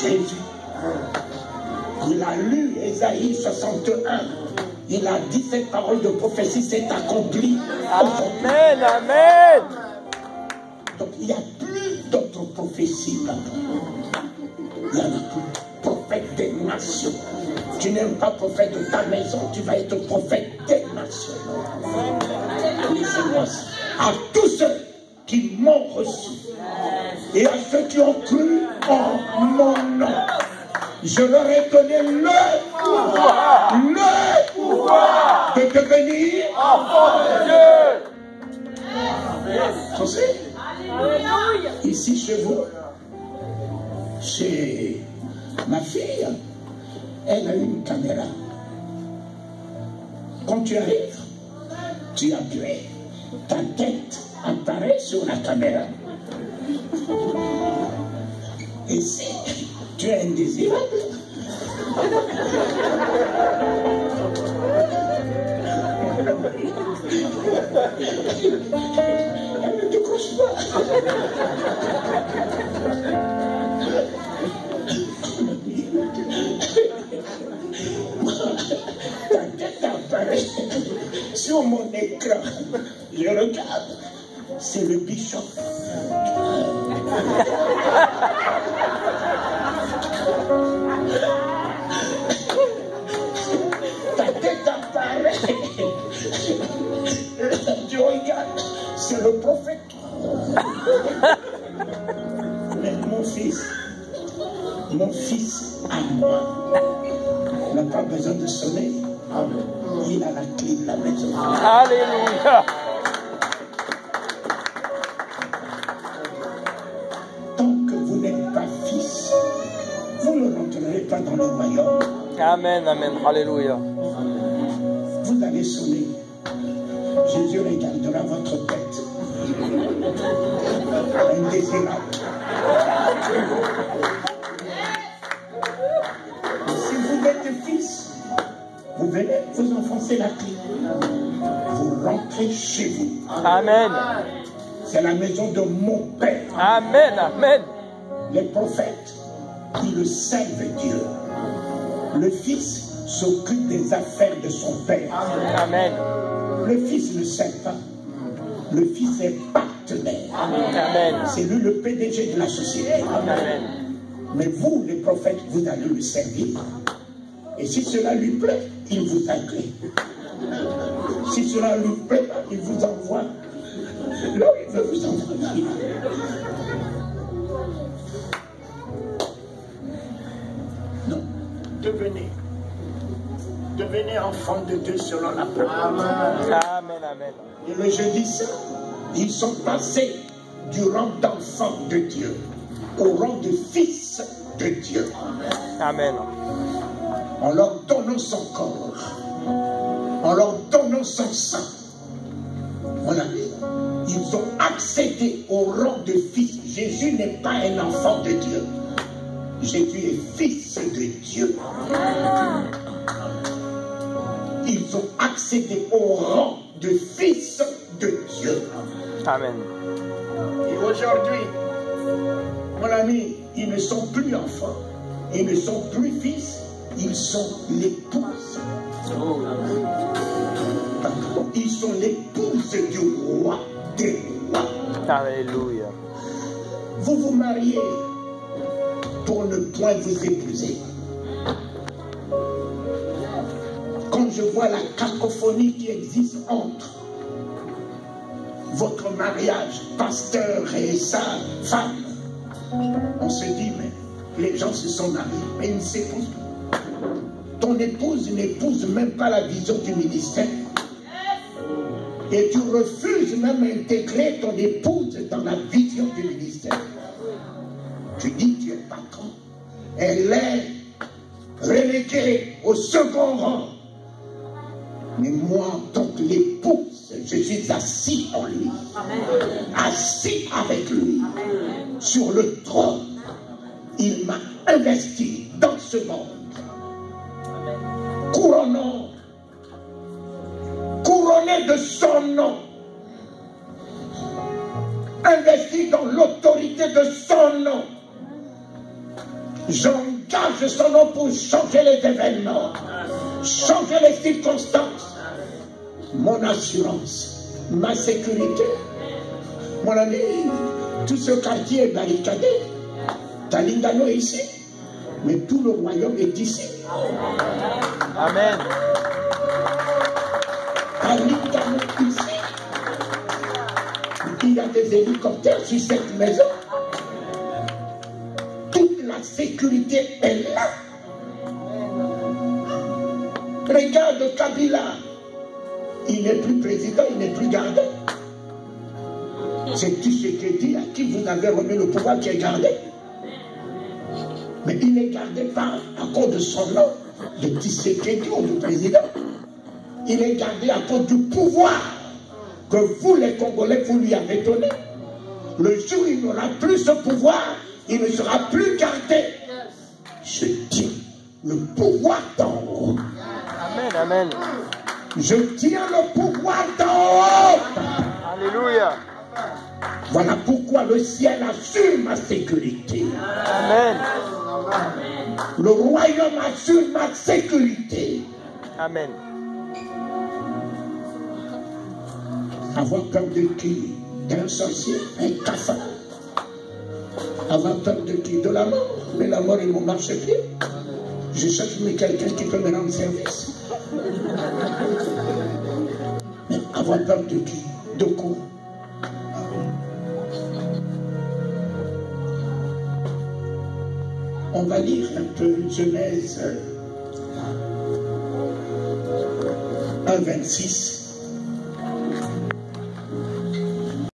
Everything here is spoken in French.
Jésus. Il a lu Ésaïe 61. Il a dit cette parole de prophétie s'est accomplie. Amen, amen. Donc il n'y a plus d'autres prophéties là-bas. Il n'y en a plus. Prophète des nations. Tu n'es pas prophète de ta maison, tu vas être prophète des nations. Laissez-moi ça. À tous ceux qui m'ont reçu et à ceux qui ont cru en mon nom, je leur ai donné le pouvoir de devenir enfants de Dieu. Tu sais, ici chez vous, chez ma fille, elle a une caméra. Quand tu arrives, tu appuies, ta tête apparaît sur la caméra. Et si tu es indésirable, elle ne te couche pas. Ta tête apparaît sur mon écran. Je regarde. C'est le bishop. Ta tête apparaît. Tu regardes. C'est le prophète. Mais mon fils à moi, n'a pas besoin de sommeil. Il a la clé de la maison. Alléluia. Tant que vous n'êtes pas fils, vous ne rentrerez pas dans le royaume. Amen, amen. Alléluia. Vous allez sonner. Jésus regardera votre tête. Indésirable. Si vous êtes fils, vous venez, vous enfoncez la clé. Vous rentrez chez vous. Amen. C'est la maison de mon Père. Amen, amen. Les prophètes, ils servent Dieu. Le Fils s'occupe des affaires de son Père. Amen. Le Fils ne sert pas. Le Fils est partenaire. Amen. C'est lui le PDG de la société. Amen. Mais vous, les prophètes, vous allez le servir. Et si cela lui plaît, il vous agrée. Si cela lui plaît pas, il vous envoie là où il veut vous envoyer. Non. Devenez enfants de Dieu selon la parole. Amen, amen. Et le jeudi saint, ils sont passés du rang d'enfants de Dieu au rang de fils de Dieu. Amen. En leur donnant son corps, en leur donnant son sang, mon ami, ils ont accédé au rang de fils. Jésus n'est pas un enfant de Dieu. Jésus est fils de Dieu. Ils ont accédé au rang de fils de Dieu. Amen. Et aujourd'hui, mon ami, ils ne sont plus enfants, ils ne sont plus fils, ils sont l'épouse. Ils sont l'épouse du roi des rois. Alléluia. Vous vous mariez pour ne point vous épouser. Quand je vois la cacophonie qui existe entre votre mariage, pasteur et sa femme, on se dit, mais les gens se sont mariés, mais ils ne s'épousent pas. Ton épouse n'épouse même pas la vision du ministère. Et tu refuses même d'intégrer ton épouse dans la vision du ministère. Tu dis, tu es patron. Elle est reléguée au second rang. Mais moi, en tant que l'épouse, je suis assis en lui. Assis avec lui. Sur le trône. Il m'a investi dans ce monde. Couronné de son nom. Investi dans l'autorité de son nom. J'engage son nom pour changer les événements, changer les circonstances. Mon assurance, ma sécurité. Mon ami, tout ce quartier est barricadé. Talindano est ici, mais tout le royaume est ici. Amen. Talindano est ici. Il y a des hélicoptères sur cette maison. Toute la sécurité est là. Regarde Kabila. Il n'est plus président, il n'est plus gardé. C'est Tshisekedi à qui vous avez remis le pouvoir qui est gardé. Mais il est gardé par, à cause de son nom, de Tshisekedi ou du président. Il est gardé à cause du pouvoir que vous, les Congolais, vous lui avez donné. Le jour où il n'aura plus ce pouvoir, il ne sera plus gardé. Je dis, le pouvoir d'en haut. Amen, amen. Je tiens le pouvoir d'en haut. Alléluia. Voilà pourquoi le ciel assure ma sécurité. Amen. Le royaume assure ma sécurité. Amen. Avoir peur de qui? D'un sorcier, un cafard. Avoir peur de qui? De la mort. Mais la mort est mon marchepied. Je cherche mais quelqu'un qui peut me rendre service. Mais avoir peur de qui? De quoi? On va lire un peu Genèse 1, 26.